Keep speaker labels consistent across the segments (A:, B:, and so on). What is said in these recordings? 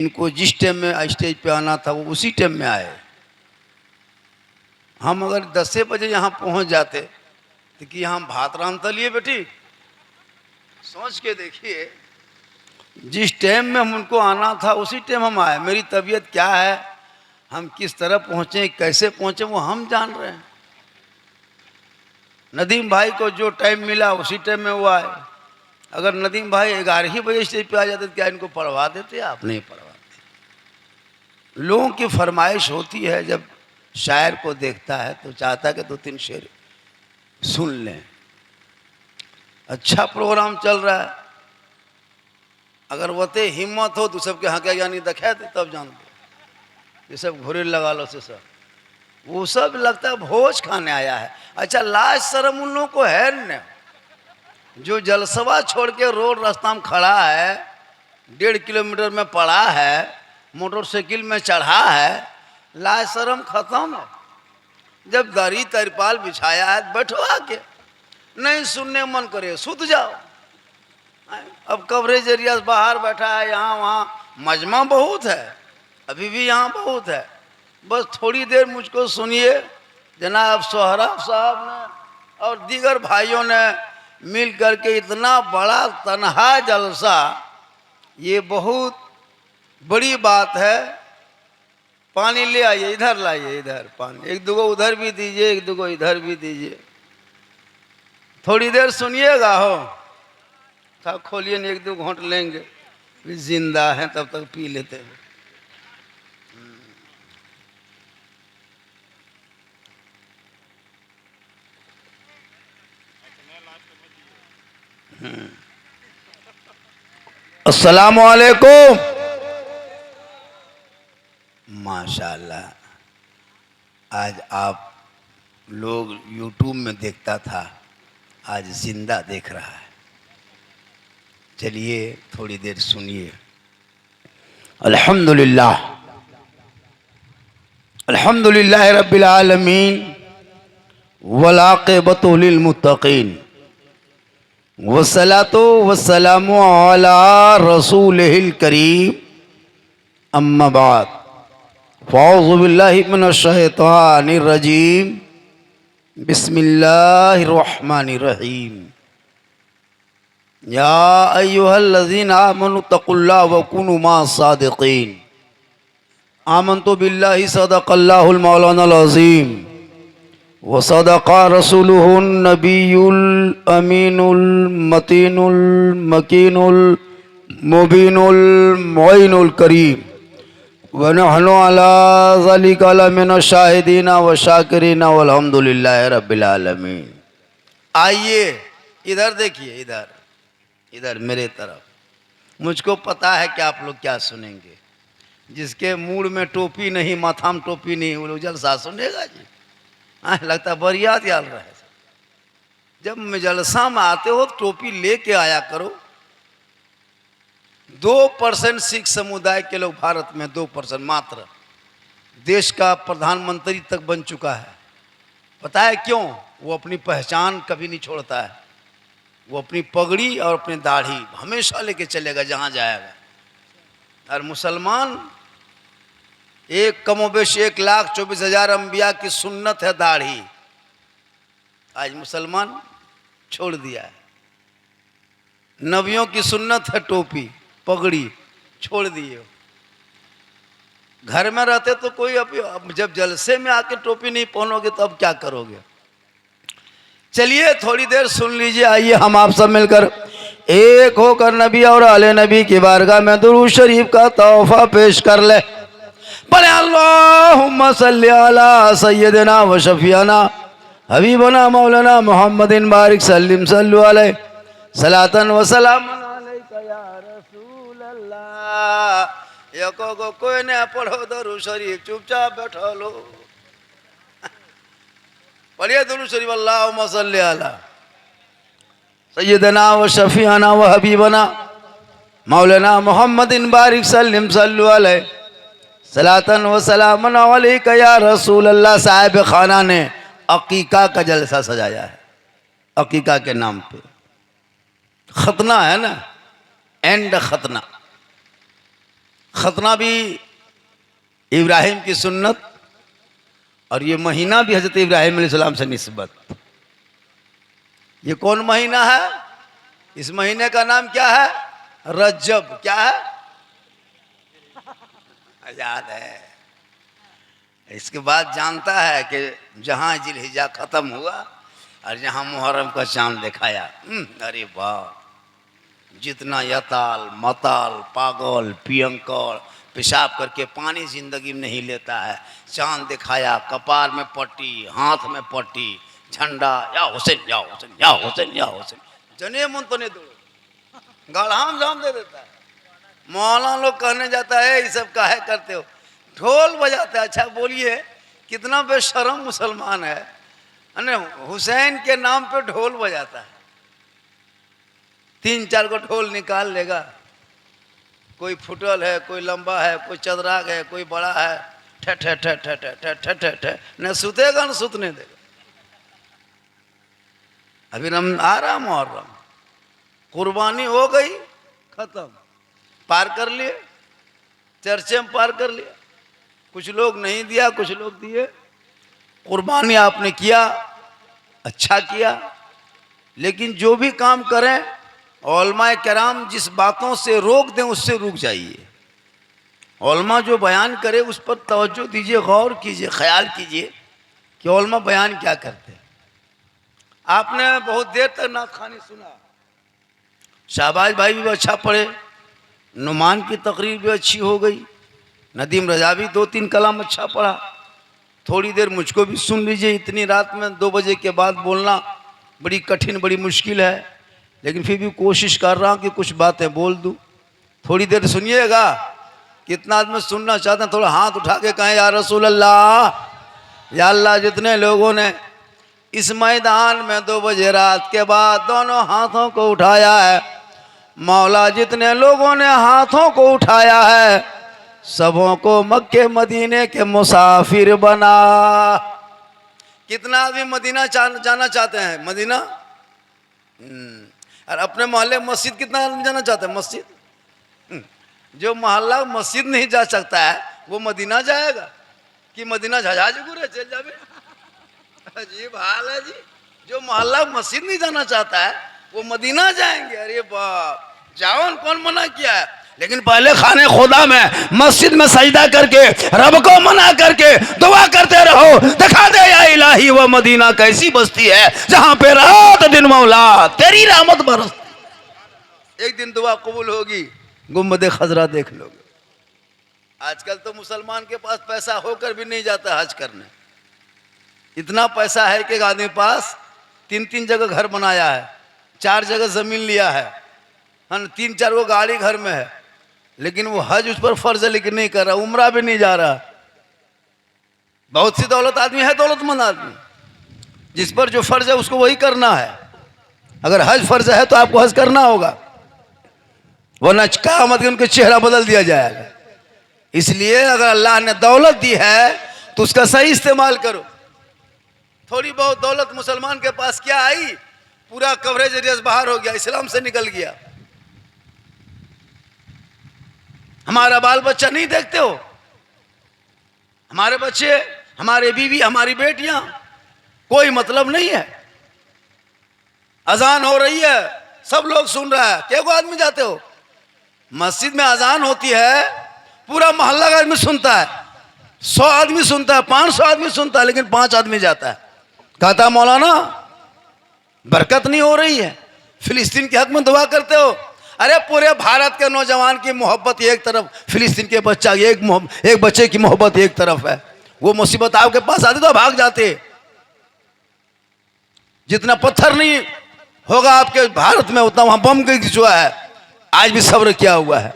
A: इनको जिस टाइम में स्टेज पे आना था वो उसी टाइम में आए। हम अगर 10 बजे यहाँ पहुँच जाते तो कि यहाँ भात रांधता लिए बेटी, सोच के देखिए जिस टाइम में हम उनको आना था उसी टाइम हम आए। मेरी तबीयत क्या है, हम किस तरह पहुँचे, कैसे पहुँचे, वो हम जान रहे हैं। नदीम भाई को जो टाइम मिला उसी टाइम में वो आए। अगर नदीम भाई 11 ही बजे स्टेज पे आ जाते तो क्या इनको पढ़वा देते? आप नहीं पढ़वाते। लोगों की फरमाइश होती है, जब शायर को देखता है तो चाहता है कि 2-3 शेर सुन लें। अच्छा प्रोग्राम चल रहा है, अगर वते हिम्मत हो तो सबके हाँ यानी दिखा दे तब जानते ये सब घोरे लगा लो से सब, वो सब लगता है भोज खाने आया है। अच्छा लाज शर्म उन लोगों को है न, जो जलसवा छोड़ के रोड रास्ता में खड़ा है, 1.5 किलोमीटर में पड़ा है, मोटरसाइकिल में चढ़ा है, लाज शर्म खत्म है। जब दरी तिरपाल बिछाया है बैठो आके, नहीं सुनने मन करे सुत जाओ। अब कवरेज एरिया से बाहर बैठा है, यहाँ वहाँ मजमा बहुत है, अभी भी यहाँ बहुत है। बस थोड़ी देर मुझको सुनिए, जनाब सोहराब साहब ने और दीगर भाइयों ने मिल करके इतना बड़ा तनहा जलसा, ये बहुत बड़ी बात है। पानी ले आइए, इधर लाइए, इधर पानी, 1-2 उधर भी दीजिए, 1-2 इधर भी दीजिए। थोड़ी देर सुनिएगा हो, था खोलिए, 1-2 घोंट लेंगे, जिंदा हैं तब तक पी लेते हैं। अस्सलामु अलैकुम। माशाल्लाह, आज आप लोग यूट्यूब में देखता था, आज जिंदा देख रहा है। चलिए थोड़ी देर सुनिए। अल्हम्दुलिल्लाह, अल्हम्दुलिल्लाह रब्बिल आलमीन वल आक़िबतु लिल मुत्तक़ीन वस्सलातु वस्सलामु अला रसूलिहिल करीम, अम्मा बाद, फ़अऊज़ु बिल्लाहि मिनश शैतानिर रजीम, बिस्मिल्लाहिर रहमानिर रहीम। या अय्युहल्लज़ीना आमनु तक़ुल्लाह व कुनू मअस सादिक़ीन। आमन्तु बिल्लाहि सदक़ल्लाहुल मौलानाल अज़ीम व सदक़ा रसूलुहुन नबियुल अमीनुल मतीनुल मकीनुल मुबीनुल मुईनुल करीम व नहनु अला ज़ालिका लमिनश शाहिदीना व शाकिरीना वल्हम्दुलिल्लाहि रब्बिल आलमीन। आइए इधर देखिए, इधर इधर मेरे तरफ। मुझको पता है कि आप लोग क्या सुनेंगे। जिसके मूड में टोपी नहीं, माथा में टोपी नहीं, वो लोग जलसा सुनेगा जी। लगता बढ़िया याद रहे। जब जलसा में आते हो टोपी लेके आया करो। 2% सिख समुदाय के लोग भारत में, 2% मात्र, देश का प्रधानमंत्री तक बन चुका है। पता है क्यों? वो अपनी पहचान कभी नहीं छोड़ता है। वो अपनी पगड़ी और अपनी दाढ़ी हमेशा लेके चलेगा जहाँ जाएगा। और मुसलमान एक कमोबेश 1,24,000 अम्बिया की सुन्नत है दाढ़ी, आज मुसलमान छोड़ दिया है। नबियों की सुन्नत है टोपी पगड़ी, छोड़ दिए। घर में रहते तो कोई, अब जब जलसे में आके टोपी नहीं पहनोगे तो अब क्या करोगे? चलिए थोड़ी देर सुन लीजिए। आइए हम आप सब मिलकर एक होकर नबी और आले नबी की बारगाह में दुरूद शरीफ का तोहफा पेश कर ले। बोले अल्लाहुम्मा सल्ली अला सय्यदिना व शफियाना हबीबना मौलाना मुहम्मदिन बारिक सल्लिम सल्लु अलैहि सलातन व सलामन अलैका या रसूल अल्लाह। एको को कोई ने पढ़ो दुरूद शरीफ, चुपचाप बैठो लो। पढ़िए दुरूद शरीफ। अल्लाहुम्मा सल्ली अला सय्यदना व शफियाना व हबीबना मौलाना मुहम्मदिन बारिक सल्लिम सल्लु अलैहि सलातन व सलामन अलैका या रसूल अल्लाह। साहिब खाना ने अकीका का जलसा सजाया है। अकीका के नाम पे खतना है ना, एंड खतना। खतना भी इब्राहिम की सुन्नत और ये महीना भी हजरत इब्राहिम अलैहिस्सलाम से निस्बत। ये कौन महीना है? इस महीने का नाम क्या है? रजब। क्या है? याद है। इसके बाद जानता है कि जहां जिलहिजा खत्म हुआ और जहां मुहर्रम का चांद दिखाया, अरे वाह, जितना यताल मताल पागल पियंकर पेशाब करके पानी जिंदगी में नहीं लेता है, चांद दिखाया, कपार में पट्टी, हाथ में पट्टी, झंडा, या हुसैन या हुसैन या हुसैन या हुसैन, जने मन तो नहीं दो गढ़ाम जाम दे देता है। मौलाना लोग कहने जाता है ये सब काहे करते हो, ढोल बजाता है। अच्छा बोलिए कितना बेशरम मुसलमान है, हुसैन के नाम पे ढोल बजाता है। 3-4 को ढोल निकाल लेगा, कोई फुटल है, कोई लंबा है, कोई चदराग है, कोई बड़ा है, ठे ठे ठे ठे ठे ठे ठे ठे ठे, न सुतेगा न सुतने देगा। अभी आ रहा मुहर्रम, कुर्बानी हो गई, खत्म, पार कर लिए, चर्चे में पार कर लिया। कुछ लोग नहीं दिया, कुछ लोग दिए। कुर्बानी आपने किया, अच्छा किया, लेकिन जो भी काम करें उलमाए किराम जिस बातों से रोक दें उससे रुक जाइए। उलमा जो बयान करे उस पर तवज्जो दीजिए, गौर कीजिए, ख्याल कीजिए कि उलमा बयान क्या करते हैं। आपने बहुत देर तक नात खानी सुना, शाहबाज भाई भी अच्छा पढ़े, नुमान की तकरीर भी अच्छी हो गई, नदीम रजा भी 2-3 कलाम अच्छा पढ़ा। थोड़ी देर मुझको भी सुन लीजिए। इतनी रात में 2 बजे के बाद बोलना बड़ी कठिन, बड़ी मुश्किल है, लेकिन फिर भी कोशिश कर रहा हूँ कि कुछ बातें बोल दूँ। थोड़ी देर सुनिएगा। कितना आदमी सुनना चाहते हैं, थोड़ा हाथ उठा के कहें या रसूल अल्लाह। या अल्लाह, जितने लोगों ने इस मैदान में 2 बजे रात के बाद दोनों हाथों को उठाया है, मौला जितने लोगों ने हाथों को उठाया है सबों को मक्के मदीने के मुसाफिर बना। कितना आदमी मदीना जाना चाहते हैं? मदीना और अपने मोहल्ले मस्जिद कितना आदमी जाना चाहते हैं? मस्जिद। जो मोहल्ला मस्जिद नहीं जा सकता है वो मदीना जाएगा कि मदीना जहाज गुरे चल जावे? अजीब हाल है जी। जो मोहल्ला मस्जिद नहीं जाना चाहता है वो मदीना जाएंगे। अरे बाप, जाओ, कौन मना किया है? लेकिन पहले खाने खुदा में मस्जिद में सजदा करके रब को मना करके दुआ करते रहो, दिखा दे या इलाही वो मदीना कैसी बस्ती है जहां पे रात दिन मौला तेरी रहमत बरसती। एक दिन दुआ कबूल होगी, गुम्बद खजरा देख लोगे। आजकल तो मुसलमान के पास पैसा होकर भी नहीं जाता हज करने। इतना पैसा है कि एक आदमी पास 3-3 जगह घर बनाया है, 4 जगह जमीन लिया है, 3-4 वो गाड़ी घर में है, लेकिन वो हज उस पर फर्ज है लेकिन नहीं कर रहा, उम्रा भी नहीं जा रहा। बहुत सी दौलत आदमी है, दौलतमंद आदमी, जिस पर जो फर्ज है उसको वही करना है। अगर हज फर्ज है तो आपको हज करना होगा, वरना क़यामत के उनके चेहरा बदल दिया जाएगा। इसलिए अगर अल्लाह ने दौलत दी है तो उसका सही इस्तेमाल करो। थोड़ी बहुत दौलत मुसलमान के पास क्या आई, पूरा कवरेज एरिया बाहर हो गया, इस्लाम से निकल गया। हमारा बाल बच्चा नहीं देखते हो? हमारे बच्चे, हमारे बीवी, हमारी बेटियां, कोई मतलब नहीं है। अजान हो रही है, सब लोग सुन रहा है, क्या को आदमी जाते हो? मस्जिद में अजान होती है, पूरा मोहल्ला का आदमी सुनता है, 100 आदमी सुनता है, 500 आदमी सुनता है, लेकिन 5 आदमी जाता है। कहता मौलाना बरकत नहीं हो रही है, फिलिस्तीन के हक में दुआ करते हो। अरे पूरे भारत के नौजवान की मोहब्बत एक तरफ, फिलिस्तीन के बच्चा एक बच्चे की मोहब्बत एक तरफ है। वो मुसीबत आपके पास आती तो भाग जाते। जितना पत्थर नहीं होगा आपके भारत में उतना वहां बम गिरा है। आज भी सब्र किया हुआ है,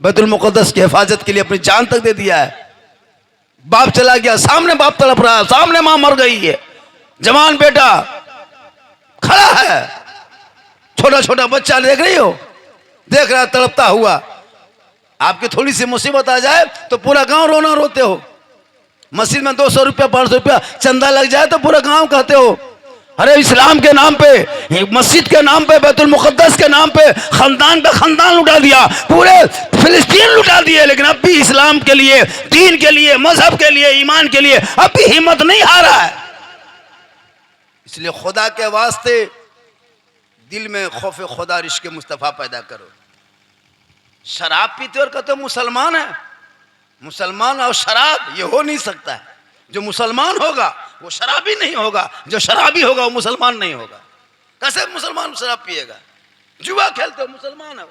A: बैतुल मुक़द्दस की हिफाजत के लिए अपनी जान तक दे दिया है। बाप चला गया, सामने बाप तड़प रहा है, सामने मां मर गई है, जवान बेटा खड़ा है, छोटा छोटा बच्चा देख रही हो, देख रहा है तड़पता हुआ। आपकी थोड़ी सी मुसीबत आ जाए तो पूरा गांव रोना रोते हो। मस्जिद में 200 रुपया 500 रुपया चंदा लग जाए तो पूरा गांव कहते हो अरे इस्लाम के नाम पे, मस्जिद के नाम पे, बैतुल मुक़द्दस के नाम पे खानदान का खानदान लुटा दिया, पूरे फिलिस्तीन लुटा दिए, लेकिन अब भी इस्लाम के लिए, दीन के लिए, मजहब के लिए, ईमान के लिए अब भी हिम्मत नहीं हारा है। इसलिए खुदा के वास्ते दिल में खौफ खुदा, रिश्क मुस्तफ़ा पैदा करो। शराब पीते और कहते मुसलमान है, मुसलमान और शराब ये हो नहीं सकता है। जो मुसलमान होगा वो शराबी नहीं होगा, जो शराबी होगा वो मुसलमान नहीं होगा। कैसे मुसलमान शराब पिएगा? जुआ खेलते हो मुसलमान हो,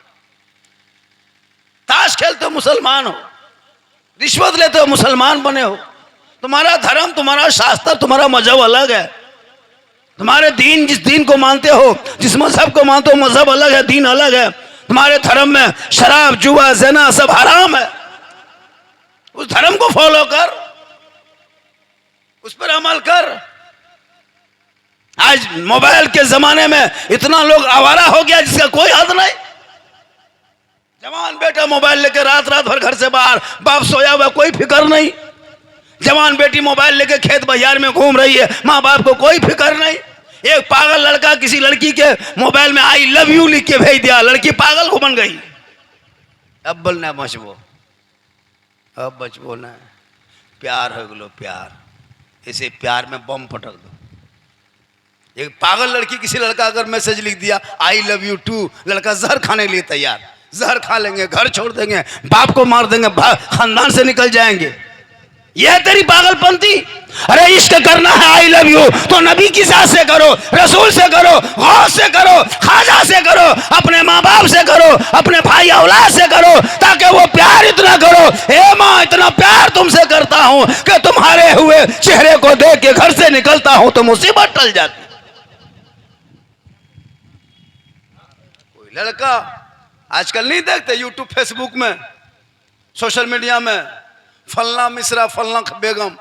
A: ताश खेलते हो मुसलमान हो, रिश्वत लेते हो मुसलमान बने हो। तुम्हारा धर्म, तुम्हारा शास्त्र, तुम्हारा मजहब अलग है। तुम्हारे दीन, जिस दीन को मानते हो, जिस मजहब को मानते हो, मजहब अलग है, दीन अलग है। तुम्हारे धर्म में शराब, जुआ, ज़िना सब हराम है। उस धर्म को फॉलो कर, उस पर अमल कर। आज मोबाइल के जमाने में इतना लोग आवारा हो गया जिसका कोई हद नहीं। जवान बेटा मोबाइल लेके रात रात भर घर से बाहर, बाप सोया हुआ, कोई फिक्र नहीं। जवान बेटी मोबाइल लेके खेत बाजार में घूम रही है, माँ बाप को कोई फिक्र नहीं। एक पागल लड़का किसी लड़की के मोबाइल में आई लव यू लिख के भेज दिया, लड़की पागल को बन गई। अब बोलना बचबो, अब बचबो ना, प्यार हो गलो प्यार। इसे प्यार में बम पटक दो। एक पागल लड़की किसी लड़का अगर मैसेज लिख दिया आई लव यू टू, लड़का जहर खाने के लिए तैयार, जहर खा लेंगे, घर छोड़ देंगे, बाप को मार देंगे, खानदान से निकल जाएंगे। यह तेरी पागलपंथी। अरे इश्क करना है आई लव यू तो नबी की जात से करो, रसूल से करो, गौस से करो, खाजा से करो, अपने माँ बाप से करो, अपने भाई औलाद से करो, ताकि वो प्यार इतना करो, ए माँ इतना प्यार तुमसे करता हूं कि तुम्हारे हुए चेहरे को देख के घर से निकलता हूं तो मुसीबत टल जाती। कोई लड़का आजकल नहीं देखते यूट्यूब फेसबुक में, सोशल मीडिया में, फलना मिश्रा, फलना बेगम,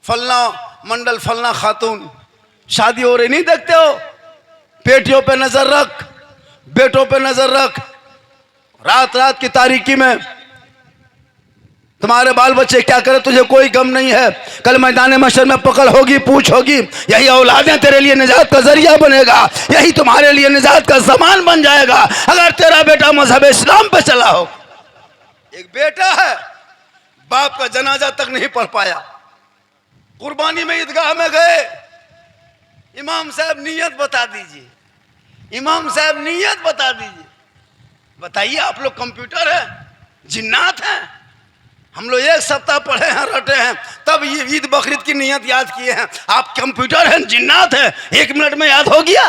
A: फलना मंडल, फलना खातून शादी हो रही, नहीं देखते हो? बेटियों पे नजर रख, बेटों पे नजर रख। रात रात की तारीकी में तुम्हारे बाल बच्चे क्या करे तुझे कोई गम नहीं है। कल मैदान महशर में पकड़ होगी, पूछ होगी। यही औलादें तेरे लिए निजात का जरिया बनेगा, यही तुम्हारे लिए निजात का सामान बन जाएगा अगर तेरा बेटा मजहब इस्लाम पे चला हो। एक बेटा है, बाप का जनाजा तक नहीं पढ़ पाया, कुर्बानी में ईदगाह में गए, इमाम साहब नियत बता दीजिए, इमाम साहब नियत बता दीजिए। बताइए, आप लोग कंप्यूटर हैं, जिन्नात हैं? हम लोग एक सप्ताह पढ़े हैं, रटे हैं, तब ये ईद बकरीद की नियत याद किए हैं। आप कंप्यूटर हैं, जिन्नात हैं, 1 मिनट में याद हो गया?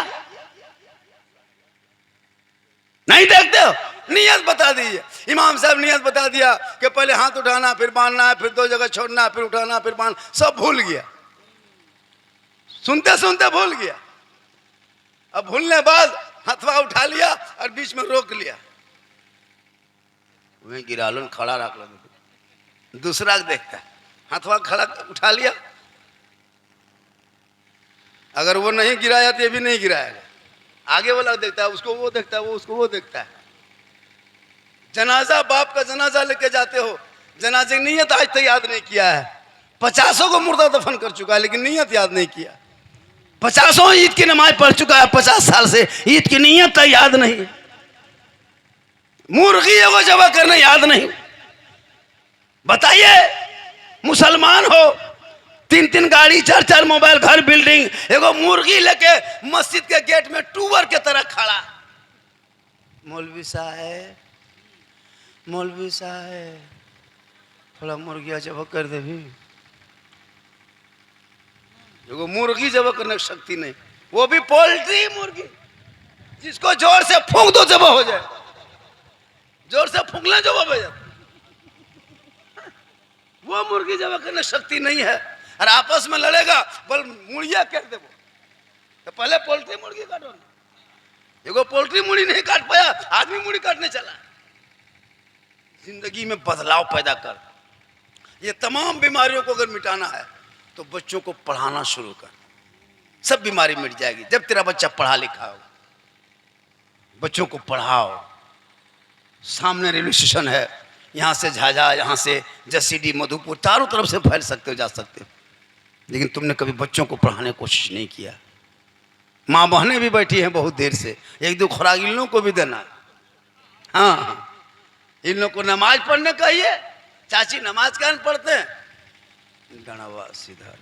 A: नहीं देखते हो? नियत बता दीजिए। इमाम साहब नियत बता दिया कि पहले हाथ उठाना, फिर बांधना है, फिर 2 जगह छोड़ना, फिर उठाना, फिर बांध, सब भूल गया। सुनते सुनते भूल गया। अब भूलने बाद हथवा उठा लिया और बीच में रोक लिया, वहीं गिरा लो, खड़ा रख लो, दूसरा देखता है, हथवा खड़ा उठा लिया, अगर वो नहीं गिराया तो ये भी नहीं गिराएगा। आगे वाला देखता है, उसको वो देखता है, वो उसको वो देखता है। जनाजा, बाप का जनाजा लेके जाते हो, जनाजे की नीयत आज तक याद नहीं किया है। 50 को मुर्दा दफन कर चुका है लेकिन नीयत याद नहीं किया। 50 ईद की नमाज पढ़ चुका है 50 साल से, ईद की नीयत तक याद नहीं। मुर्गी को जबा करना याद नहीं। बताइए, मुसलमान हो, 3 गाड़ी, 4 मोबाइल, घर, बिल्डिंग, एगो मुर्गी लेके मस्जिद के गेट में टूवर के तरह खड़ा। मौलवी साहब, मौलवी साहब, थोड़ा मुर्गिया जबा कर दे भी। एगो मुर्गी जबा करने की शक्ति नहीं, वो भी पोल्ट्री मुर्गी, जिसको जोर से फूंक दो जबा हो जाए, जोर से फूंकना जबा हो जाए। वो मुर्गी जबा करने शक्ति नहीं है। और आपस में लड़ेगा, बोल मुर्गिया काट दे, तो पहले पोल्ट्री मुर्गी काटो। एगो पोल्ट्री मुर्गी नहीं काट पाया, आदमी मुर्गी काटने चला। जिंदगी में बदलाव पैदा कर। ये तमाम बीमारियों को अगर मिटाना है तो बच्चों को पढ़ाना शुरू कर, सब बीमारी मिट जाएगी। जब तेरा बच्चा पढ़ा लिखा हो, बच्चों को पढ़ाओ। सामने रेलवे स्टेशन है, यहाँ से झाझा, यहाँ से जसीडी, मधुपुर, चारों तरफ से फैल सकते हो, जा सकते हो, लेकिन तुमने कभी बच्चों को पढ़ाने की कोशिश नहीं किया। माँ बहनें भी बैठी हैं बहुत देर से, एक दो खुराक इन लोगों को भी देना है। हाँ, इन लोग को नमाज पढ़ने कहिए। चाची नमाज क्या पढ़ते हैं? गणवा सीधा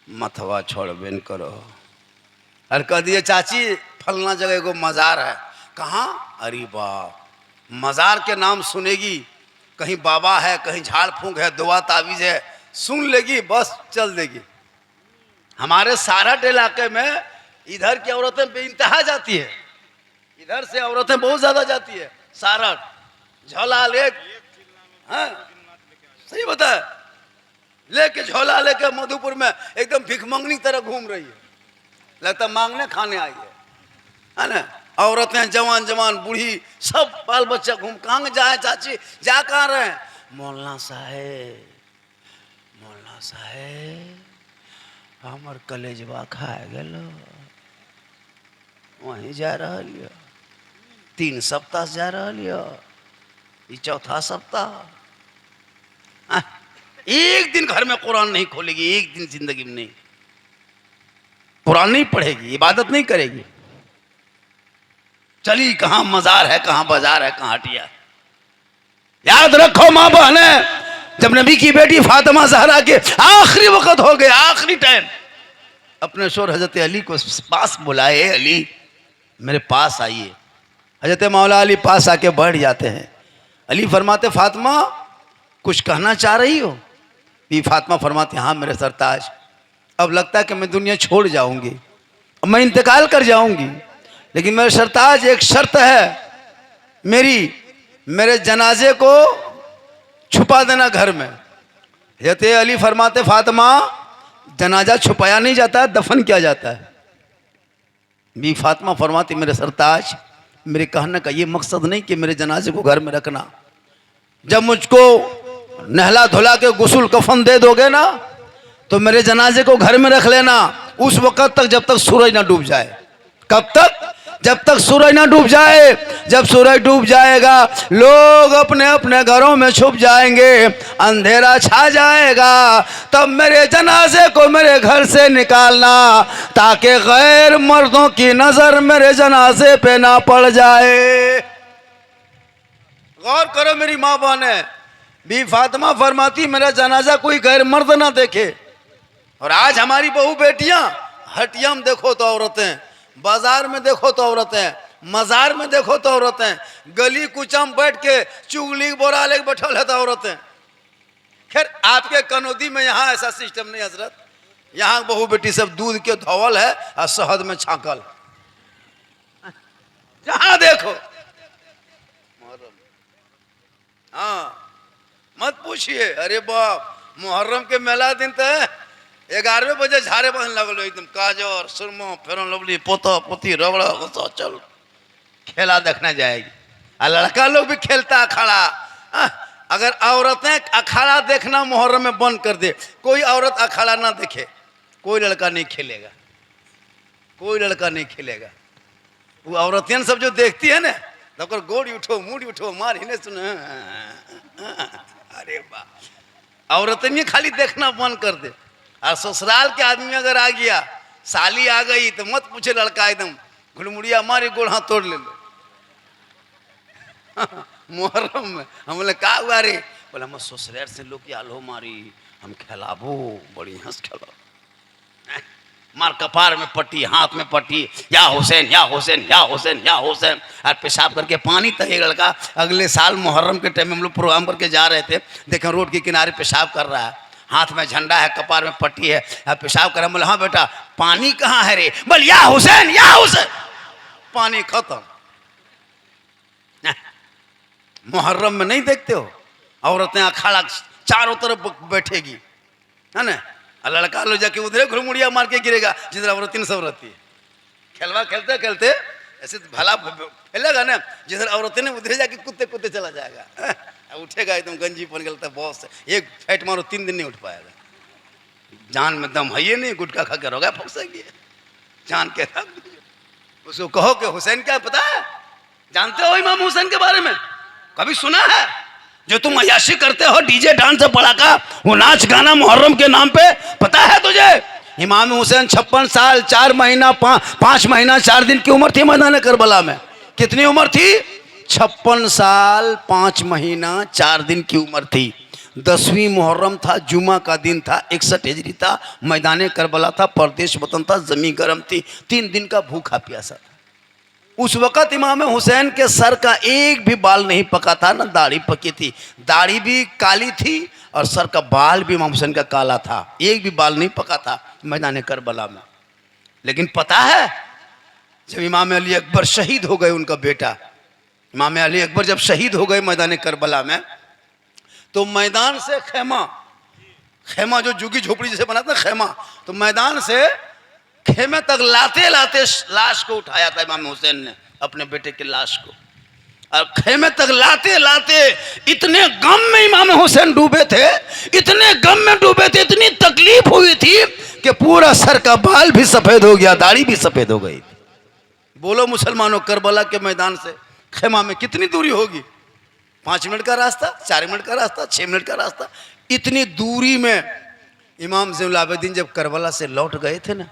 A: मथवा छोड़ बेन करो। और कह दिए चाची फलना जगह को मजार है। कहाँ? अरे बाप, मजार के नाम सुनेगी, कहीं बाबा है, कहीं झाड़ फूंक है, दुआ तावीज है, सुन लेगी बस चल देगी। हमारे सारठ इलाके में इधर की औरतें बेइंतहा जाती है, इधर से औरतें बहुत ज्यादा जाती है। सारठ झोला ले, हाँ सही बता, लेके झोला लेके मधुपुर में एकदम भिखमंगनी तरह घूम रही है, लगता मांगने खाने आई है ना। औरतें जवान जवान बूढ़ी सब बाल बच्चा घूम, कहाँ जाए चाची, जा कहाँ रहे? मौलाना साहेब, मौलाना साहेब हमर कलेजवा खाए गेलो, वहीं जा रहा लियो, 3 सप्ताह से जा रहा लियो, ये चौथा सप्ताह। एक दिन घर में कुरान नहीं खोलेगी, एक दिन जिंदगी में नहीं, कुरान नहीं पढ़ेगी, इबादत नहीं करेगी। चली कहां मजार है, कहां बाजार है, कहां हटिया। याद रखो मां बहने, जब नबी की बेटी फातिमा ज़हरा के आखिरी वक्त हो गया, आखिरी टाइम, अपने शोर हजरत अली को पास बुलाए, अली मेरे पास आइए। हजरत मौला अली पास आके बैठ जाते हैं। अली फरमाते फातिमा कुछ कहना चाह रही हो? भी फातिमा फरमाती हाँ मेरे सरताज, अब लगता है कि मैं दुनिया छोड़ जाऊंगी, अब मैं इंतकाल कर जाऊंगी, लेकिन मेरे सरताज एक शर्त है मेरी, मेरे जनाजे को छुपा देना घर में। हजरत अली फरमाते फातिमा जनाजा छुपाया नहीं जाता, दफन किया जाता है। भी फातिमा फरमाती मेरे सरताज, मेरे कहने का ये मकसद नहीं कि मेरे जनाजे को घर में रखना, जब मुझको नहला धुला के गुस्ल कफन दे दोगे ना तो मेरे जनाजे को घर में रख लेना, उस वक्त तक जब तक सूरज ना डूब जाए। कब तक? जब तक सूरज ना डूब जाए। जब सूरज डूब जाएगा लोग अपने अपने घरों में छुप जाएंगे, अंधेरा छा जाएगा, तब मेरे जनाजे को मेरे घर से निकालना ताकि गैर मर्दों की नजर मेरे जनाजे पे ना पड़ जाए। गौर करो मेरी माँ बहने, भी फातिमा फरमाती मेरा जनाजा कोई गैर मर्द ना देखे। और आज हमारी बहू बेटियां, हटिया में देखो तो औरतें, बाजार में देखो तो औरतें, मजार में देखो तो औरतें, गली कुचा में बैठ के चुगली बोरा लेके बैठल है तो औरतें। खैर आपके कनौदी में यहाँ ऐसा सिस्टम नहीं हजरत, यहाँ बहू बेटी सब दूध के धोवल है और शहद में छाकल, जहां देखो। हाँ मत पूछिए, अरे बाप मुहर्रम के मेला दिन तो 11 बजे झाड़े बहन लगल, एकदम काजर सुरमा फेरन लवली पोता पोती रगड़ा गुस्सा, चल खेला देखने जाएगी। और लड़का लोग भी खेलता अखाड़ा। अगर औरतें अखाड़ा देखना मुहर्रम में बंद कर दे, कोई औरत अखाड़ा ना देखे, कोई लड़का नहीं खेलेगा, कोई लड़का नहीं खेलेगा। वो औरतें सब जो देखती है ना तो गोड़ी उठो मुड़ी उठो मार ही नहीं सुन। अरे वाह, औरतें खाली देखना बंद कर दे। और ससुराल के आदमी अगर आ गया, साली आ गई तो मत पूछे, लड़का एकदम घुड़मुड़िया मारी गोड़ हाथ तोड़ ले लो। मुहर्रम में हम बोले का हुआ रे? बोले हम ससुराल से लोग आलो मारी, हम खिलाबो बड़ी हंस खेलो, मार कपार में पट्टी, हाथ में पट्टी, या हुसैन या हुसैन या हुसैन या हुसैन। और पेशाब करके पानी तक एक लड़का अगले साल मुहर्रम के टाइम में हम लोग प्रोग्राम करके जा रहे थे, देखें रोड के किनारे पेशाब कर रहा है, हाथ में झंडा है, कपार में पट्टी है, पेशाब कर रहा है। बोले हाँ बेटा पानी कहाँ है रे? बोल या हुसैन या हुसैन। पानी खत्म। मुहर्रम में नहीं देखते हो औरतें अखाड़ा चारों तरफ बैठेगी है ना, लड़का लो जाके उधर घुड़मुड़िया मार के गिरेगा जिधर औरतें सब रहती है। खेलवा खेलते खेलते ऐसे भला फैलेगा ना, जिधर औरतें ने उधर जाके कुत्ते कुत्ते चला जाएगा, उठेगा एकदम गंजी पन गलता बहुत से, एक फैट मारो 3 दिन नहीं उठ पाएगा। जान में दम है ये नहीं, गुटखा खा के रोगा फंसेगी जान के। उसको कहो कि हुसैन क्या पता है? जानते हो इमाम हुसैन के बारे में कभी सुना है? जो तुम अयाशी करते हो, डीजे डांस पड़ाका, वो नाच गाना मुहर्रम के नाम पे, पता है तुझे इमाम हुसैन 56 साल 4 महीना 5 महीना 4 दिन की उम्र थी मैदान करबला में। कितनी उम्र थी? 56 साल 5 महीना 4 दिन की उम्र थी। 10वीं मुहर्रम था, जुमा का दिन था, 61 हिजरी था, मैदान करबला था, परदेश वतन था, जमीन गर्म थी, 3 दिन का भूखा प्यासा था। उस वक़्त इमाम हुसैन के सर का एक भी बाल नहीं पका था, ना दाढ़ी पकी थी। दाढ़ी भी काली थी और सर का बाल भी इमाम हुसैन का काला था, एक भी बाल नहीं पका था मैदान करबला में। लेकिन पता है, जब इमाम अली अकबर शहीद हो गए, उनका बेटा इमाम अली अकबर जब शहीद हो गए मैदान करबला में, तो मैदान से खेमा जो झुग्गी झोपड़ी जैसे बना था खेमा, तो मैदान से खेमे तक लाते लाते लाश को उठाया था इमाम हुसैन ने, अपने बेटे की लाश को। और खेमे तक लाते लाते इतने गम में इमाम हुसैन डूबे थे, इतने गम में डूबे थे, इतनी तकलीफ हुई थी कि पूरा सर का बाल भी सफेद हो गया, दाढ़ी भी सफेद हो गई। बोलो मुसलमानों, करबला के मैदान से खेमा में कितनी दूरी होगी? 5 मिनट का रास्ता, 4 मिनट का रास्ता, 6 मिनट का रास्ता। इतनी दूरी में इमाम ज़ैनुल आबिदीन जब करबला से लौट गए थे ना,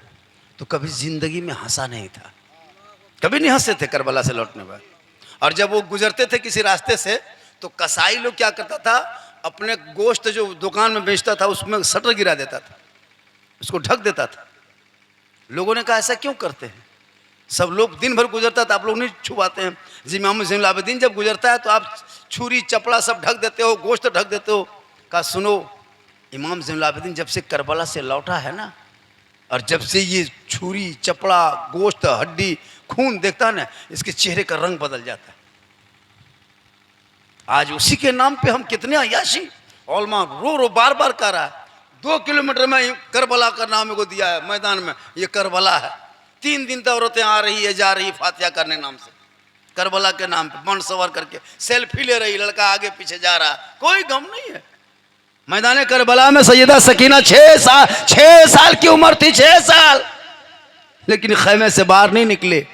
A: तो कभी जिंदगी में हंसा नहीं था, कभी नहीं हंसे थे करबला से लौटने पर। और जब वो गुजरते थे किसी रास्ते से, तो कसाई लोग क्या करता था, अपने गोश्त जो दुकान में बेचता था उसमें शटर गिरा देता था, उसको ढक देता था। लोगों ने कहा ऐसा क्यों करते हैं? सब लोग दिन भर गुजरता था, आप लोग नहीं छुपाते हैं? जी इमाम ज़ैनुल आबिदीन जब गुजरता है तो आप छुरी चपड़ा सब ढक देते हो, गोश्त ढक देते हो। कहा सुनो, इमाम ज़ैनुल आबिदीन जब से करबला से लौटा है ना, और जब से ये छुरी चपड़ा गोश्त हड्डी खून देखता है ना, इसके चेहरे का रंग बदल जाता है। आज उसी के नाम पे हम कितने अयाशी औलमा रो रो बार बार कर रहा है। 2 किलोमीटर में करबला का नाम को दिया है मैदान में, ये करबला है। 3 दिन तक औरतें आ रही है जा रही फातिहा करने नाम से, करबला के नाम पे बंड सवार करके सेल्फी ले रही, लड़का आगे पीछे जा रहा, कोई गम नहीं है। मैदान करबला में सैयदा सकीना 6 साल की उम्र थी, 6 साल, लेकिन खैमे से बाहर नहीं निकले।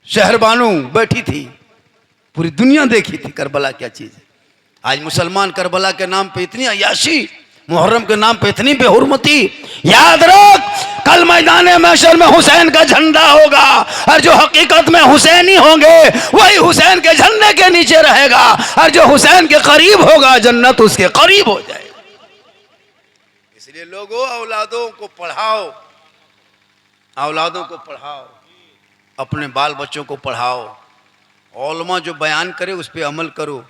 A: शहरबानू बैठी थी, पूरी दुनिया देखी थी करबला क्या चीज है। आज मुसलमान करबला के नाम पे इतनी अयाशी, मुहर्रम के नाम पे इतनी बेहुरमती। याद रख, कल मैदान महशर में हुसैन का झंडा होगा, और जो हकीकत में हुसैनी होंगे वही हुसैन के झंडे के नीचे रहेगा, और जो हुसैन के करीब होगा जन्नत उसके करीब हो जाएगा। इसलिए लोगों, औलादों को पढ़ाओ, औलादों को पढ़ाओ, अपने बाल बच्चों को पढ़ाओ, औलमा जो बयान करे उस पर अमल करो।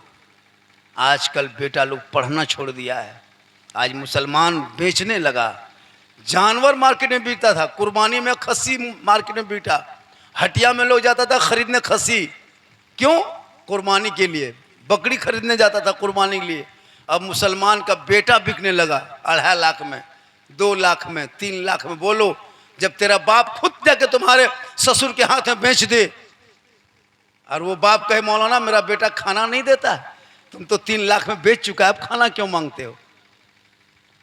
A: आजकल बेटा लोग पढ़ना छोड़ दिया है। आज मुसलमान बेचने लगा, जानवर मार्केट में बिकता था, कुर्बानी में खस्सी मार्केट में बिका, हटिया में लोग जाता था खरीदने खस्सी, क्यों? कुर्बानी के लिए। बकरी खरीदने जाता था कुर्बानी के लिए। अब मुसलमान का बेटा बिकने लगा 2.5 लाख में, 2 लाख में, 3 लाख में। बोलो, जब तेरा बाप खुद जाके तुम्हारे ससुर के हाथ में बेच दे, और वो बाप कहे मौलाना मेरा बेटा खाना नहीं देता, तुम तो 3 लाख में बेच चुका है, अब खाना क्यों मांगते हो?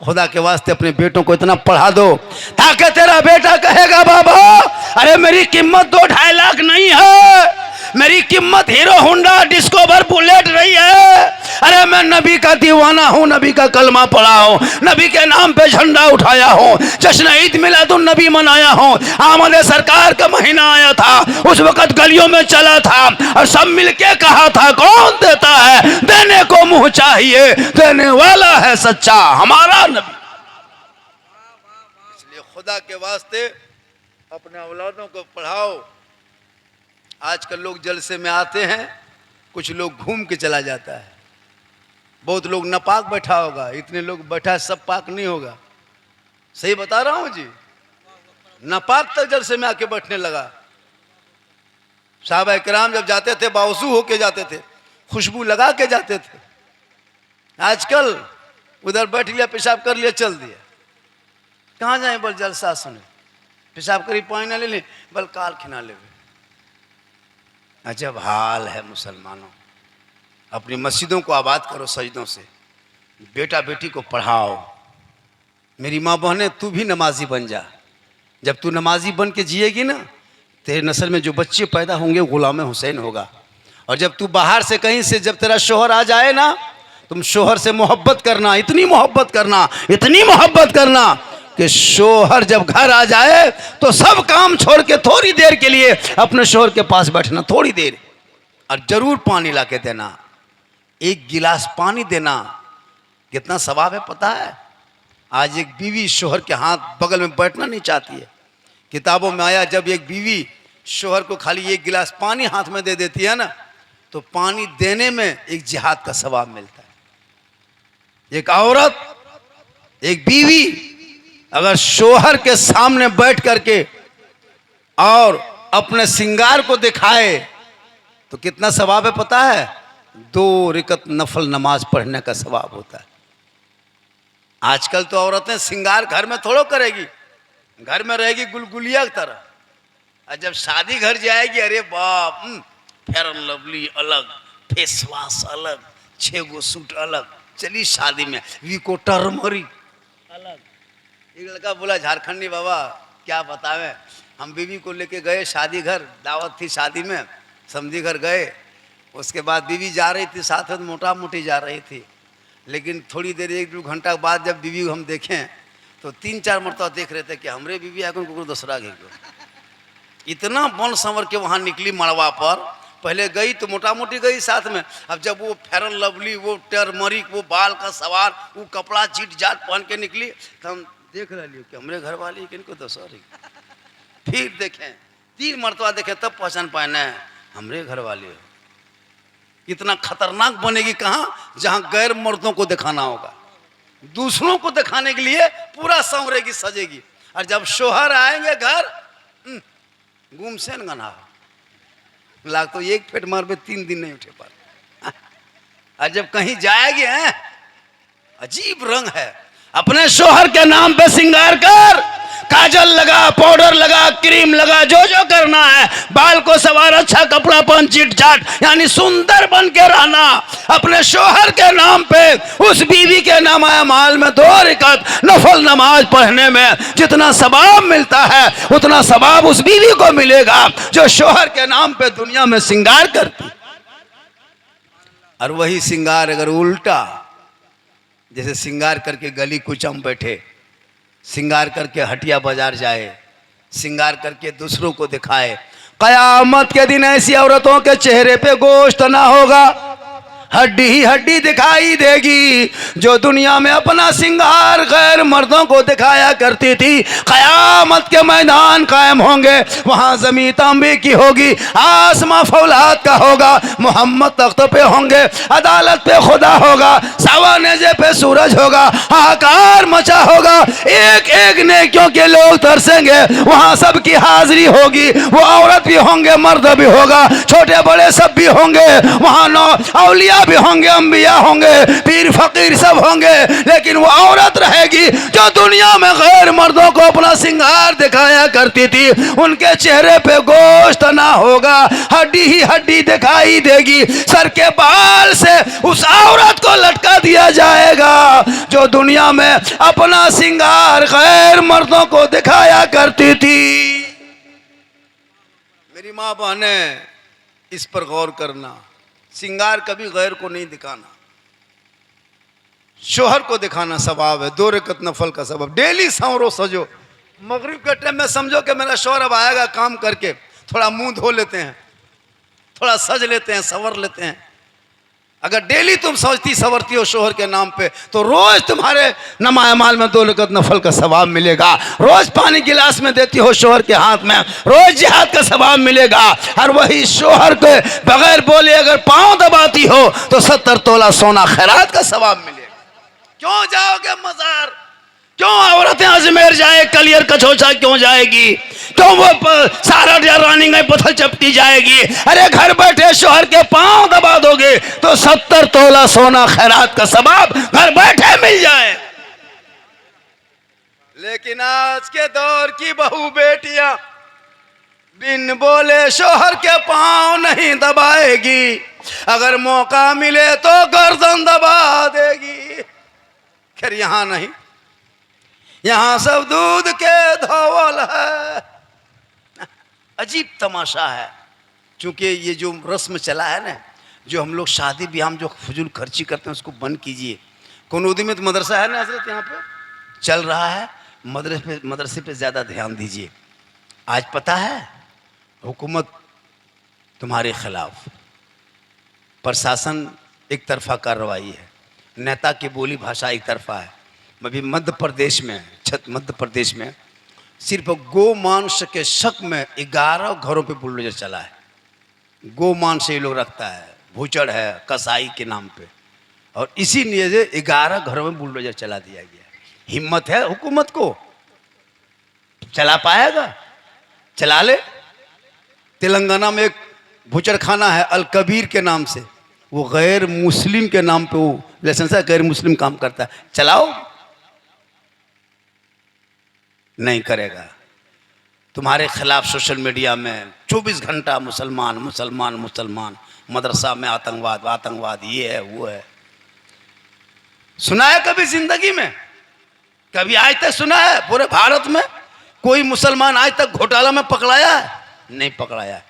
A: खुदा के वास्ते अपने बेटों को इतना पढ़ा दो ताकि तेरा बेटा कहेगा बाबा अरे मेरी कीमत 2-2.5 लाख नहीं है, मेरी कीमत हीरो होंडा डिस्कवर बुलेट रही है। अरे मैं नबी का दीवाना हूँ, नबी का कलमा पढ़ा हूँ, नबी के नाम पे झंडा उठाया हूँ, जश्न ईद मिलादुन नबी मनाया हूँ। आमद सरकार का महीना आया था, उस वक्त गलियों में चला था और सब मिलके कहा था कौन देता है, देने को मुंह चाहिए, देने वाला है सच्चा हमारा नबी। इसलिए खुदा के वास्ते अपने औलादों को पढ़ाओ। आजकल लोग जलसे में आते हैं, कुछ लोग घूम के चला जाता है। बहुत लोग नापाक बैठा होगा, इतने लोग बैठा सब पाक नहीं होगा। सही बता रहा हूं जी, नापाक तक जलसे में आके बैठने लगा। साहबा किराम जब जाते थे बावजू होके जाते थे, खुशबू लगा के जाते थे। आजकल उधर बैठ लिया, पेशाब कर लिया, चल दिया। कहाँ जाए बल जलसा सुने, पेशाब करी पानी ना ले ले, बल काल खिना ले। अजब हाल है मुसलमानों। अपनी मस्जिदों को आबाद करो सजदों से, बेटा बेटी को पढ़ाओ। मेरी माँ बहनें, तू भी नमाजी बन जा। जब तू नमाजी बन के जिएगी ना, तेरे नस्ल में जो बच्चे पैदा होंगे गुलाम हुसैन होगा। और जब तू बाहर से कहीं से जब तेरा शोहर आ जाए ना, तुम शोहर से मोहब्बत करना, इतनी मोहब्बत करना, इतनी मोहब्बत करना, कि शोहर जब घर आ जाए तो सब काम छोड़ के थोड़ी देर के लिए अपने शोहर के पास बैठना, थोड़ी देर, और जरूर पानी ला के देना, एक गिलास पानी देना। कितना सवाब है पता है? आज एक बीवी शोहर के हाथ बगल में बैठना नहीं चाहती है। किताबों में आया जब एक बीवी शोहर को खाली एक गिलास पानी हाथ में दे देती है ना, तो पानी देने में एक जिहाद का सवाब मिलता है। एक औरत, एक बीवी अगर शोहर के सामने बैठ करके और अपने श्रृंगार को दिखाए तो कितना सवाब है पता है? 2 रकअत नफल नमाज पढ़ने का सवाब होता है। आजकल तो औरतें श्रृंगार घर में थोड़ो करेगी, घर में रहेगी गुलगुलिया की तरह, और जब शादी घर जाएगी, अरे बाप, फेयर एंड लवली अलग, फेस वॉश अलग, 6 गो सूट अलग, चली शादी में वीको टर्मरिक अलग। एक लड़का बोला, झारखंडी बाबा क्या बतावे, हम बीवी को लेके गए शादी घर, दावत थी शादी में, समधी घर गए, उसके बाद बीवी जा रही थी साथ में, मोटा मोटी जा रही थी, लेकिन थोड़ी देर 1-2 घंटा बाद जब बीवी हम देखें तो 3-4 मरतबा देख रहे थे कि हमरे बीवी आकर को दूसरा घे गो। इतना बन संवर के वहाँ निकली मड़वा पर, पहले गई तो मोटा मोटी गई साथ में, अब जब वो फेयर एंड लवली, वो टर्मरिक, वो बाल का सवार, वो कपड़ा चीट जाट पहन के निकली, तो हम देख रही कि हमरे घर वाली किनको दूसरी। फिर देखें 3 मरतबा देखें तब पहचान पाए हमरे घर वाली हो। कितना खतरनाक बनेगी, कहाँ जहाँ गैर मर्दों को दिखाना होगा, दूसरों को दिखाने के लिए पूरा संवरेगी, सजेगी, और जब शोहर आएंगे घर गुमसेन गना लाग तो 1 फेट मार पे 3 दिन नहीं उठे पर। और जब कहीं जाएगी अजीब रंग है, अपने शोहर के नाम पे श्रृंगार कर, काजल लगा, पाउडर लगा, क्रीम लगा, जो जो करना है, बाल को सवार, अच्छा कपड़ा पहन, चिट चाट, यानी सुंदर बन के रहना अपने शोहर के नाम पे। उस बीवी के नाम माल में 2 रकअत नफल नमाज पढ़ने में जितना सवाब मिलता है उतना सवाब उस बीवी को मिलेगा जो शोहर के नाम पे दुनिया में श्रृंगार करती। और वही श्रृंगार अगर उल्टा, जैसे श्रृंगार करके गली कुचम बैठे, श्रृंगार करके हटिया बाजार जाए, श्रृंगार करके दूसरों को दिखाए, कयामत के दिन ऐसी औरतों के चेहरे पे गोश्त ना होगा, हड्डी ही हड्डी दिखाई देगी। जो दुनिया में अपना श्रृंगार गैर मर्दों को दिखाया करती थी, कयामत के मैदान कायम होंगे, वहां जमीन तांबे की होगी, आसमां फौलाद का होगा, मोहम्मद तख्त पे होंगे, अदालत पे खुदा होगा, सवा नेज़े पे सूरज होगा, हाहाकार मचा होगा, एक एक नेकियों के लोग तरसेंगे, वहां सबकी हाजिरी होगी, वो औरत भी होंगे, मर्द भी होगा, छोटे बड़े सब भी होंगे, वहां औलिया भी होंगे, अंबिया होंगे, पीर फकीर सब होंगे, लेकिन वो औरत रहेगी जो दुनिया में गैर मर्दों को अपना श्रृंगार दिखाया करती थी। उनके चेहरे पे गोश्त ना होगा, हड्डी ही हड्डी दिखाई देगी, सर के बाल से उस औरत को लटका दिया जाएगा जो दुनिया में अपना श्रृंगार गैर मर्दों को दिखाया करती थी। मेरी माँ बहने, इस पर गौर करना, श्रृंगार कभी गैर को नहीं दिखाना, शोहर को दिखाना सवाब है, 2 रकअत नफल का सवाब। डेली संवरो सजो, मगरिब के टाइम में समझो कि मेरा शोहर अब आएगा काम करके, थोड़ा मुंह धो लेते हैं, थोड़ा सज लेते हैं, संवर लेते हैं। अगर डेली तुम सोचती संवरती हो शोहर के नाम पे, तो रोज तुम्हारे नमाज़ माल में 2 रकअत नफल का सवाब मिलेगा, रोज पानी गिलास में देती हो शोहर के हाथ में, रोज जिहाद का सवाब मिलेगा। और वही शोहर के बगैर बोले अगर पांव दबाती हो तो 70 तोला सोना खैरात का सवाब मिलेगा। क्यों जाओगे मजार? क्यों औरतें अजमेर जाए, कलियर कछोचा क्यों जाएगी? क्यों वो सारा रानी गई पत्थर चपटी जाएगी? अरे घर बैठे शोहर के पांव दबा दोगे तो 70 तोला सोना खैरात का सवाब घर बैठे मिल जाए। लेकिन आज के दौर की बहू बेटियां बिन बोले शोहर के पांव नहीं दबाएगी, अगर मौका मिले तो गर्दन दबा देगी। खैर यहां नहीं, यहां सब दूध के धोवल है। अजीब तमाशा है, क्योंकि ये जो रस्म चला है ना, जो हम लोग शादी ब्याह में जो फजूल खर्ची करते हैं उसको बंद कीजिए। कनौदी में तो मदरसा है ना हजरत, यहाँ पे चल रहा है, मदरसे पे ज़्यादा ध्यान दीजिए। आज पता है हुकूमत तुम्हारे खिलाफ, प्रशासन एक तरफा कार्रवाई है, नेता की बोली भाषा एक तरफा है। अभी मध्य प्रदेश में सिर्फ गौ मांस के शक में 11 घरों पे बुलडोजर चला है। गौ मांस ये लोग रखता है, भूचड़ है कसाई के नाम पे, और इसी लिए से 11 घरों में बुलडोजर चला दिया गया। हिम्मत है हुकूमत को? चला पाएगा? चला ले। तेलंगाना में एक भूचड़ खाना है अल कबीर के नाम से, वो गैर मुस्लिम के नाम पे वो लाइसेंस है, गैर मुस्लिम काम करता है। चलाओ, नहीं करेगा। तुम्हारे खिलाफ सोशल मीडिया में 24 घंटा मुसलमान मुसलमान मुसलमान, मदरसा में आतंकवाद आतंकवाद, ये है वो है। सुना है कभी जिंदगी में? कभी आज तक सुना है पूरे भारत में कोई मुसलमान आज तक घोटाला में पकड़ाया है? नहीं पकड़ाया है,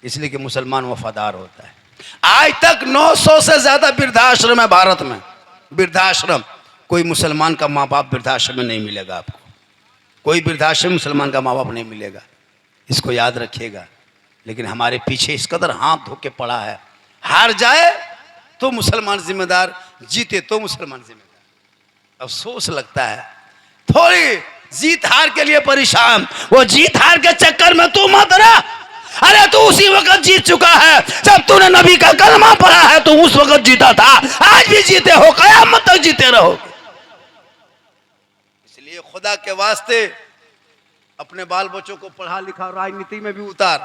A: इसलिए कि मुसलमान वफादार होता है। आज तक 900 से ज्यादा वृद्धाश्रम है भारत में, वृद्धाश्रम। कोई मुसलमान का माँ बाप वृद्धाश्रम में नहीं मिलेगा आपको, कोई वृद्धाश्रम मुसलमान का माँ बाप नहीं मिलेगा, इसको याद रखिएगा। लेकिन हमारे पीछे इस कदर हाथ धो के पड़ा है, हार जाए तो मुसलमान जिम्मेदार, जीते तो मुसलमान जिम्मेदार। अफसोस लगता है, थोड़ी जीत हार के लिए परेशान, वो जीत हार के चक्कर में तू मत रहा। अरे तू उसी वक्त जीत चुका है जब तूने नबी का कलमा पढ़ा है, तो उस वक्त जीता था, आज भी जीते हो, कयामत तक जीते रहोगे। इसलिए खुदा के वास्ते अपने बाल बच्चों को पढ़ा लिखा, राजनीति में भी उतार।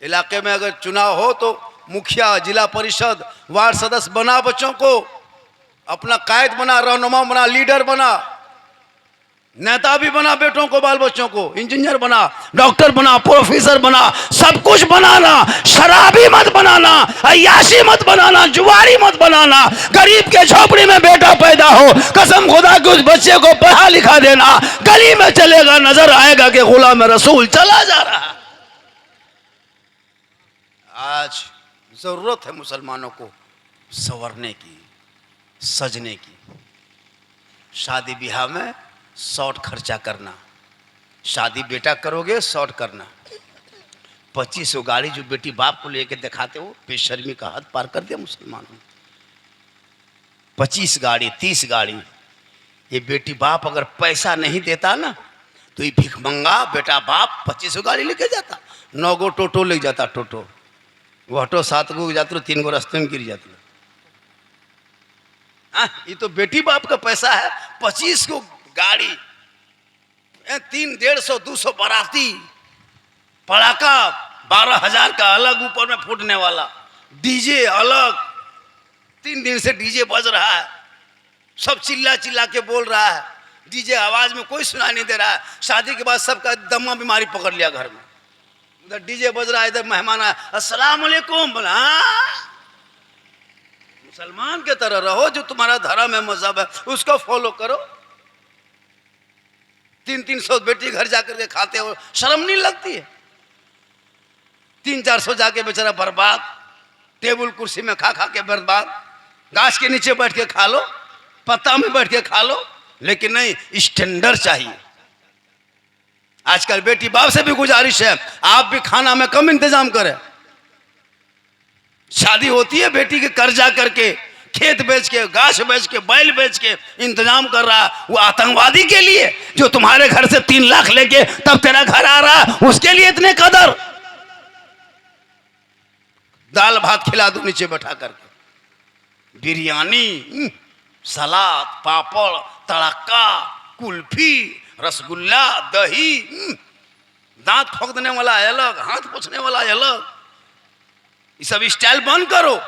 A: इलाके में अगर चुनाव हो तो मुखिया, जिला परिषद, वार्ड सदस्य बना, बच्चों को अपना कायद बना, रहनुमा बना, लीडर बना, नेता भी बना, बेटों को बाल बच्चों को इंजीनियर बना, डॉक्टर बना, प्रोफेसर बना, सब कुछ बनाना। शराबी मत बनाना, अय्याशी मत बनाना, जुआरी मत बनाना। गरीब के झोपड़ी में बेटा पैदा हो, कसम खुदा के उस बच्चे को पढ़ा लिखा देना, गली में चलेगा नजर आएगा कि गुलाम रसूल चला जा रहा है। आज जरूरत है मुसलमानों को संवरने की, सजने की। शादी ब्याह में शॉर्ट खर्चा करना, शादी बेटा करोगे शॉर्ट करना। 2500 गाड़ी जो बेटी बाप को लेके दिखाते हो, बेशर्मी का हद पार कर दिया मुसलमानों। 25 गाड़ी 30 गाड़ी, ये बेटी बाप अगर पैसा नहीं देता ना तो ये भिखमंगा बेटा बाप 2500 गाड़ी लेके जाता, 9 गो टोटो ले जाता। टोटो वो ऑटो 7 गो जाते, 3 गो रास्ते में गिर जाते। ये तो बेटी बाप का पैसा है। 25 को गाड़ी, 300, 150, 200 बाराती, पड़ाका 12,000 का अलग ऊपर में फूटने वाला, डीजे अलग। 3 दिन से डीजे बज रहा है, सब चिल्ला चिल्ला के बोल रहा है, डीजे आवाज में कोई सुनाई नहीं दे रहा है। शादी के बाद सबका दमा बीमारी पकड़ लिया घर में, उधर डीजे बज रहा है, इधर मेहमान आया, अस्सलाम वालेकुम। बोला मुसलमान के तरह रहो, जो तुम्हारा धर्म है, मजहब है, उसको फॉलो करो। 300 बेटी घर जाकर के खाते हो, शर्म नहीं लगती है? 300-400 जाके बेचारा बर्बाद, टेबल कुर्सी में खा खा के बर्बाद। गाछ के नीचे बैठ के खा लो, पत्ता में बैठ के खा लो, लेकिन नहीं, स्टैंडर्ड चाहिए। आजकल बेटी बाप से भी गुजारिश है, आप भी खाना में कम इंतजाम करें। शादी होती है, बेटी के कर्जा करके, खेत बेच के, गाछ बेच के, बैल बेच के इंतजाम कर रहा है। वो आतंकवादी के लिए जो तुम्हारे घर से 3 लाख लेके तब तेरा घर आ रहा है, उसके लिए इतने कदर। दाल भात खिला दो नीचे बैठा करके, बिरयानी, सलाद, पापड़, तड़का, कुल्फी, रसगुल्ला, दही, दांत ठोक देने वाला अलग, हाथ पोंछने वाला अलग। ये सब स्टाइल बंद करो।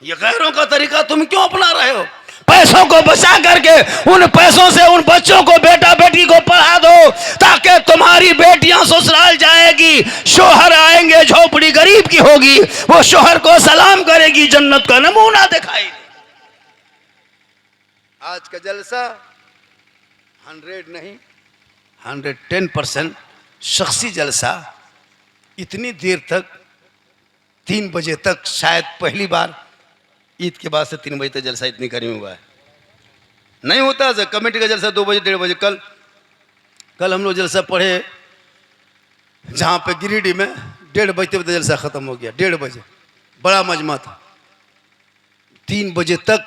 A: ये गैरों का तरीका तुम क्यों अपना रहे हो? पैसों को बचा करके उन पैसों से उन बच्चों को, बेटा बेटी को पढ़ा दो, ताकि तुम्हारी बेटियां ससुराल जाएगी, शोहर आएंगे, झोपड़ी गरीब की होगी, वो शोहर को सलाम करेगी, जन्नत का नमूना दिखाई। आज का जलसा 100 नहीं 110% शख्सी जलसा। इतनी देर तक, 3 बजे तक, शायद पहली बार ईद के बाद से 3 बजे तक जलसा इतनी गर्मी हुआ है। नहीं होता है कमेटी का जलसा 2 बजे 1:30 बजे। कल कल हम लोग जलसा पढ़े जहाँ पे गिरिडीह में 1:30 बजते बजते जलसा ख़त्म हो गया। 1:30 बजे बड़ा मजमा था। 3 बजे तक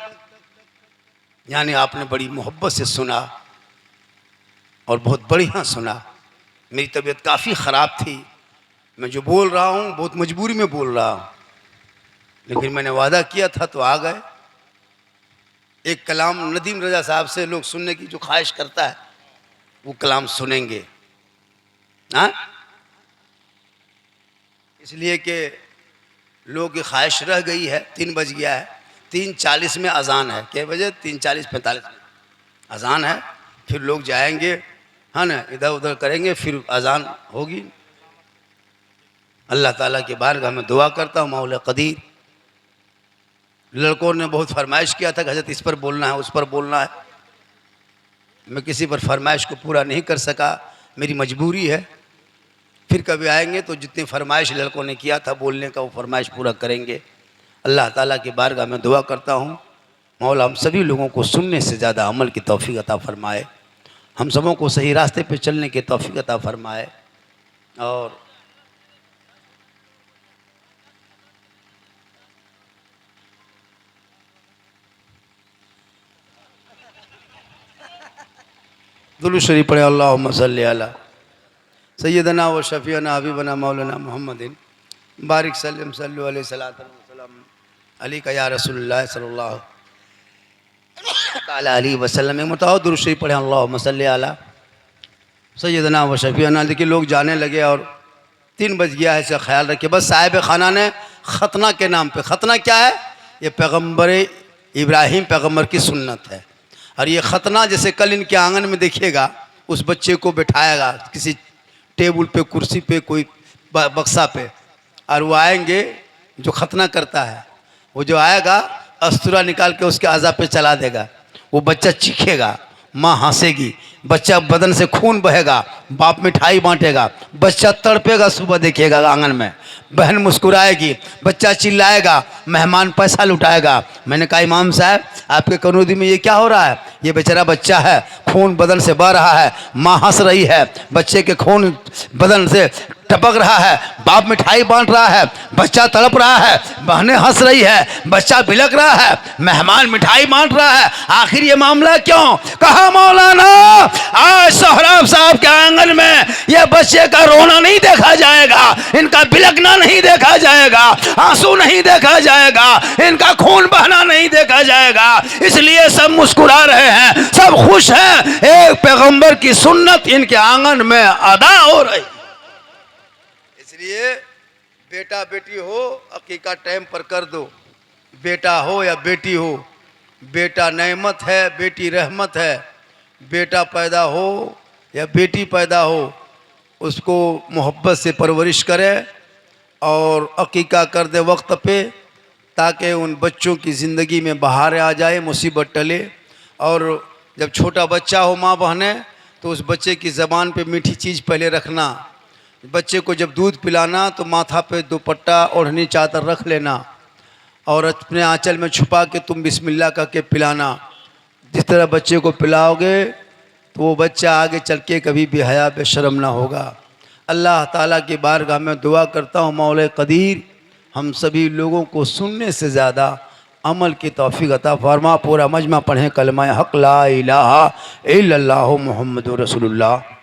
A: यानी आपने बड़ी मोहब्बत से सुना और बहुत बढ़िया सुना। मेरी तबीयत काफ़ी ख़राब थी, मैं जो बोल रहा हूँ बहुत मजबूरी में बोल रहा हूँ, लेकिन मैंने वादा किया था तो आ गए। एक कलाम नदीम रजा साहब से लोग सुनने की जो ख्वाहिश करता है वो कलाम सुनेंगे। हाँ, इसलिए कि लोगों की ख्वाहिश रह गई है। 3 बज गया है, 3:40 में अजान है। क्या बजे? 3:40 45 में अजान है। फिर लोग जाएंगे, है ना, इधर उधर करेंगे, फिर अजान होगी। अल्लाह ताला के बारगाह में दुआ करता हूँ, मौला कदीर। लड़कों ने बहुत फरमाइश किया था कि हजरत इस पर बोलना है, उस पर बोलना है। मैं किसी पर फरमाइश को पूरा नहीं कर सका, मेरी मजबूरी है। फिर कभी आएंगे तो जितनी फरमाइश लड़कों ने किया था बोलने का वो फरमाइश पूरा करेंगे। अल्लाह ताला की बारगाह में दुआ करता हूँ, मौला हम सभी लोगों को सुनने से ज़्यादा अमल की तौफीक अता फरमाए, हम सबों को सही रास्ते पे चलने की तौफीक अता फरमाए। और दुरूद शरीफ पढ़े। अल्लाहुम्मा सल्ली अला सय्यदना व शफीअना हबीबना मौलाना मुहम्मदिन बारिक सल्लम सल्लु अलैहि सलातन व सलाम अलैका या रसूलुल्लाह सल्लल्लाहु ताला अलैहि वसल्लम। मुताओ दुरूद शरीफ पढ़े। अल्लाहुम्मा सल्ली अला सय्यदना व शफीअना। देखिए लोग जाने लगे और 3 बज गया है, इसका ख्याल रखिए। बस साहिब खाना ने खतना के नाम पे, खतना क्या है? ये पैगम्बर इब्राहिम पैगम्बर की सुन्नत है। और ये खतना जैसे कल इनके आंगन में देखिएगा, उस बच्चे को बिठाएगा किसी टेबल पे, कुर्सी पे, कोई बक्सा पे, और वो आएंगे, जो खतना करता है वो जो आएगा अस्तूरा निकाल के उसके आज़ा पे चला देगा। वो बच्चा चीखेगा, माँ हंसेगी, बच्चा बदन से खून बहेगा, बाप मिठाई बांटेगा, बच्चा तड़पेगा। सुबह देखिएगा आंगन में बहन मुस्कुराएगी, बच्चा चिल्लाएगा, मेहमान पैसा लुटाएगा। मैंने कहा इमाम साहब आपके कनूदी में ये क्या हो रहा है? ये बेचारा बच्चा है, खून बदन से बह रहा है, माँ हंस रही है, बच्चे के खून बदन से टपक रहा है, बाप मिठाई बांट रहा है, बच्चा तड़प रहा है, बहनें हंस रही है, बच्चा बिलक रहा है, मेहमान मिठाई बांट रहा है। आखिर ये मामला क्यों? कहा मौलाना आज सोहराब साहब के आंगन में ये बच्चे का रोना नहीं देखा जाएगा, इनका बिलकना नहीं देखा जाएगा, आंसू नहीं देखा जाएगा, इनका खून बहना नहीं देखा जाएगा। इसलिए सब मुस्कुरा रहे हैं, सब खुश हैं। एक पैगंबर की सुन्नत इनके आंगन में अदा हो रही। इसलिए बेटा बेटी हो अकीका टाइम पर कर दो। बेटा हो या बेटी हो, बेटा नेमत है, बेटी रहमत है। बेटा पैदा हो या बेटी पैदा हो, उसको मोहब्बत से परवरिश करें और अकीका कर दे वक्त पे, ताकि उन बच्चों की ज़िंदगी में बहार आ जाए, मुसीबत टले। और जब छोटा बच्चा हो माँ बहने, तो उस बच्चे की ज़बान पे मीठी चीज़ पहले रखना। बच्चे को जब दूध पिलाना तो माथा पे दुपट्टा ओढ़नी चादर रख लेना और अपने आंचल में छुपा के तुम बिस्मिल्लाह कह के पिलाना। जिस तरह बच्चे को पिलाओगे तो वो बच्चा आगे चल के कभी भी हया बेशरम ना होगा। अल्लाह ताला की बारगाह में दुआ करता हूँ, मौला कदीर हम सभी लोगों को सुनने से ज़्यादा अमल की तौफीक अता फरमा। पूरा मजमा पढ़ें कलमा हक ला इलाहा इल्लल्लाहु मुहम्मदुर रसूलुल्लाह।